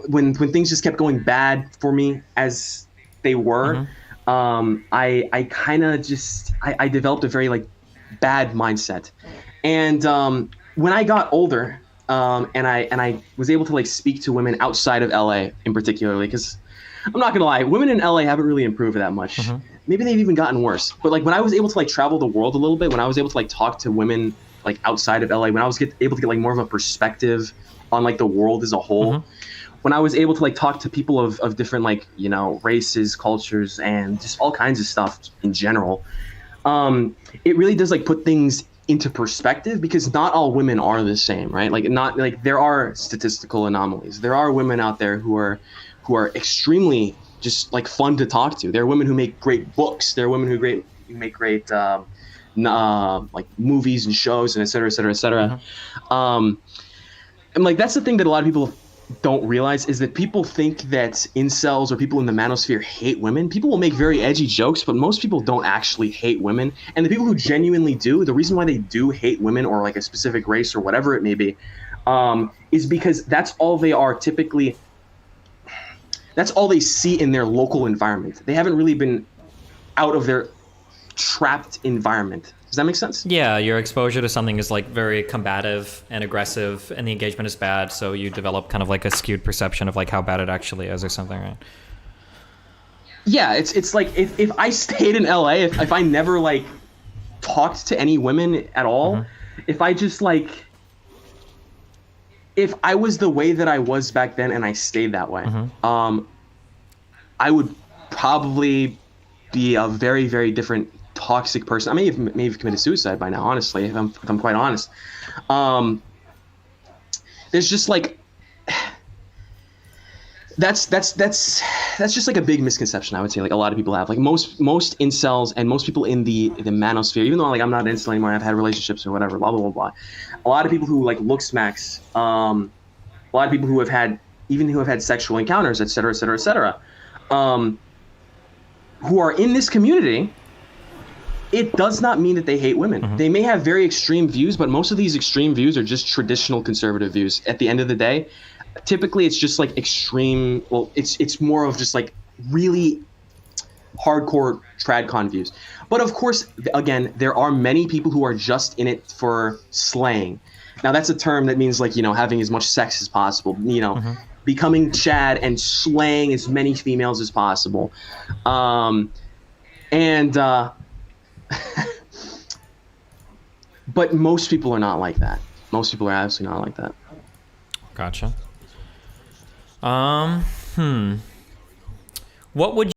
when things just kept going bad for me as they were, I kind of just I developed a very like bad mindset, and when I got older, and I was able to like speak to women outside of LA in particularly, because I'm not gonna lie, women in LA haven't really improved that much. Maybe they've even gotten worse. But like when I was able to like travel the world a little bit, when I was able to like talk to women like outside of LA, when I was able to get like more of a perspective on like the world as a whole, when I was able to like talk to people of different like, you know, races, cultures, and just all kinds of stuff in general, it really does like put things into perspective, because not all women are the same, right? Like not like there are statistical anomalies. There are women out there who are extremely just like fun to talk to. There are women who make great books. There are women who make great like movies and shows and et cetera, et cetera, et cetera. And like that's the thing that a lot of people don't realize, is that people think that incels or people in the manosphere hate women. People will make very edgy jokes, but most people don't actually hate women. And the people who genuinely do, the reason why they do hate women or like a specific race or whatever it may be, is because that's all they are typically. That's all they see in their local environment. They haven't really been out of their trapped environment. Does that make sense? Yeah, your exposure to something is like very combative and aggressive, and the engagement is bad, so you develop kind of like a skewed perception of like how bad it actually is or something, right? Yeah, it's like if I stayed in LA, if I never like talked to any women at all, if I just like, if I was the way that I was back then and I stayed that way, I would probably be a very, very different toxic person. I may have committed suicide by now, honestly, if I'm quite honest. There's just like that's just like a big misconception, I would say, like a lot of people have. Like most incels and most people in the manosphere, even though like I'm not an incel anymore, I've had relationships or whatever, blah blah blah blah. A lot of people who like look smacks, a lot of people who have had sexual encounters, et cetera, et cetera, et cetera, who are in this community, it does not mean that they hate women. They may have very extreme views, but most of these extreme views are just traditional conservative views. At the end of the day, typically it's just like extreme. Well, it's more of just like really hardcore tradcon views. But of course, again, there are many people who are just in it for slaying. Now that's a term that means like, you know, having as much sex as possible, you know, becoming Chad and slaying as many females as possible. But most people are not like that. Most people are absolutely not like that. Gotcha. What would